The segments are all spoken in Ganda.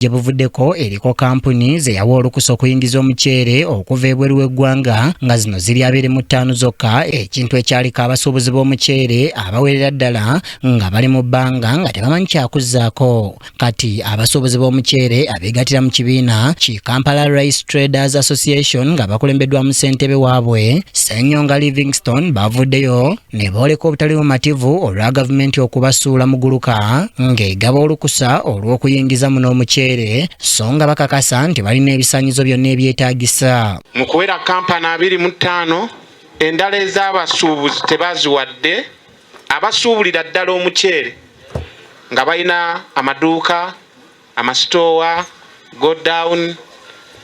gye buvuddeko eriko kampuni ze yawa olukusa okuyingiza omuceere okuva ebweru w'eggwanga nga zino ziri 25 zokka, ekintu ekyaliko abasuubuzi b'omuceere abawerera ddala nga bali mu bbanga nga tebamanyi kyakuzzaako. Kati abasuubuzi b'omuceere abeegattira mu kibiina ki Kampala Rice Traders Association nga bakulembeddwamu ssentebe waabwe Ssenyonga Livingstone bavuddeyo ne booleka obutali bumativu olwa gavumenti okubasuula mu guluka ng'egaba olukusa olw'okuyingiza muno omuceere so nga bakakasa nti balina ebisaanyizo byonna ebyetaagisa. Mu kuwera kampani 25 endala ez'abasuubuzi tebaziwadde abasuubulira ddala omuceere nga balina amaduuka, amasitoowa, godown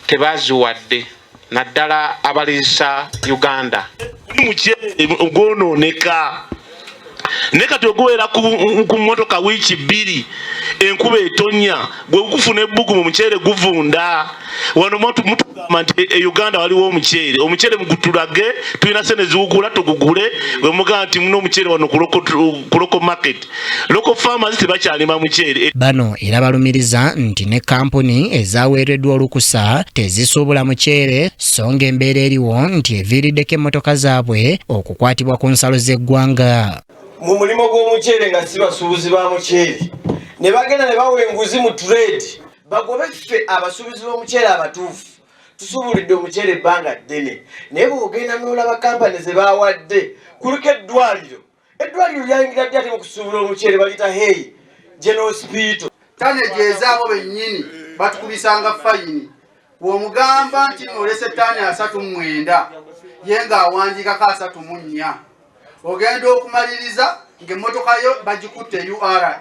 tebaziwadde naddala abaliisa Uganda. Omuceere gwonooneka neka togoera ku motoka wiiki 2 enkuba etonya gwe gufuna ebbugu mu muceere guvunda wano mutugamba nti Uganda waliwo omuceere mugutulage tulina sene ziwugula tugugule we mugamba nti muno omuceere wano ku local market local farmers tebakyalima muceere. Bano era balumiriza nti ne kampuni ezaweereddwa olukusa tezisuubula muceere so ng'embeera eriwo nti eviiriddeko emmotoka zaabwe okukwatibwa ku nsalo z'eggwanga. Mu mulimo gw'omuceere nga si basuubuzi ba muceere ne bagenda ne bawa enguzi mu trade bagobe ffe abasuubuzi b'omuceere abatuufu tusuubulidde omuceere ebbanga ddene naye bw'ogenda n'olaba kampani ze baawadde kuliko eddwaliro lyayingira ddi ate mu kusuubula omuceere balita Hey General Hospital tane gyezaabo bennyini batukubisanga fayini bw'omugamba nti olese ttaani 39 ye ng'awandiikako 34 ogenda okumaliriza ng'emmotoka yo bagikutte URA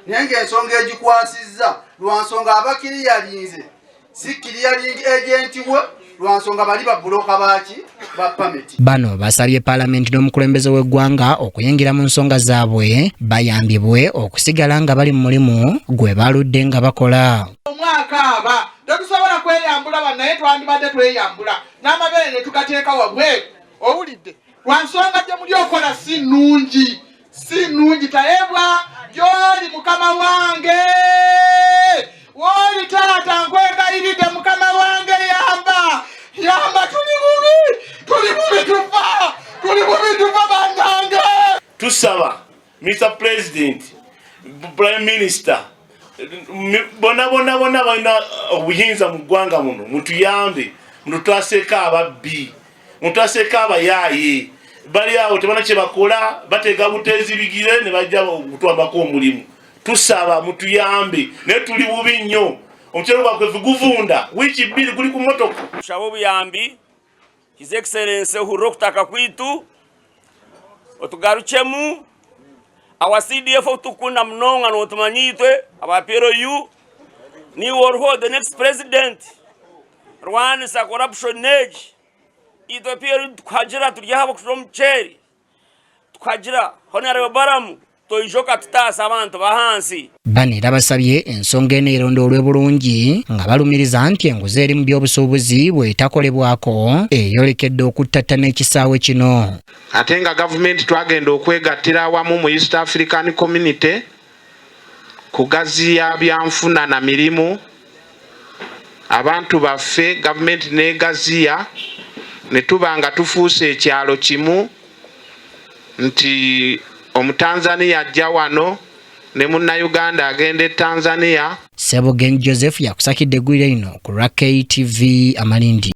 naye ng'ensonga egikwasizza lwansonga abakiriyalinze si kiriyalingi agenti we lwansonga bali babuloka baaki ba pameti. Bano basabye Paalamenti n'omukulembeze w'eggwanga okuyingira mu nsonga zaabwe bayambibwe okusigala nga bali mu mulimu gwe baludde nga bakola. Omwaka aba tetusobola kweyambula bannaye twandibadde tweyambula n'amabeere ne tugateeka wabweru owulidde lwansonga gye muli okola si nnungi tayebwa gy'oli mukama wange woli taata nkwegayiridde mukama wange yamba tuli bubi tufa bannange. Tusaba Mr. President, Prime Minister bonna balina obuyinza mu ggwanga muno mutuyambe mututaseeko ababbi mutaseeko abayaaye bali awo tebana kye bakola batega buteezi bigire ne bajja okutwambako omulimu. Tusaba mutuyambe naye tuli bubi nnyo omuceere gwaffe guvunda wiiki 2 guli ku motoka. Tushaba obuyambi His Excellency ohurra okutaka kwitu otugarukemu awa CDF otukunda munonga n'otumanyitwe aba PRU niwe oriho the next president rwanisa corruption age itwe PRU tukagira turyaho kushira omuceere tukagira honorable Baramu toijoka tutaasa abantu bahansi. Bano era basabye ensonga eno erondoolwe bulungi nga balumiriza nti enguzi eri mu by'obusuubuzi bw'etakolebwako eyolekedde okuttattana ekisaawe kino. Ate nga gavumenti twagenda okwegattira awamu mu East African Community kugaziya byanfuna na mirimu abantu baffe gavumenti negaziya ne tuba nga tufuuse ekyalo kimu nti Omutanzania ajja wano ne Munnayuganda agenda e Tanzania. Sebogen Joseph yakusakidde eggwire lino ku KTV Amalindi.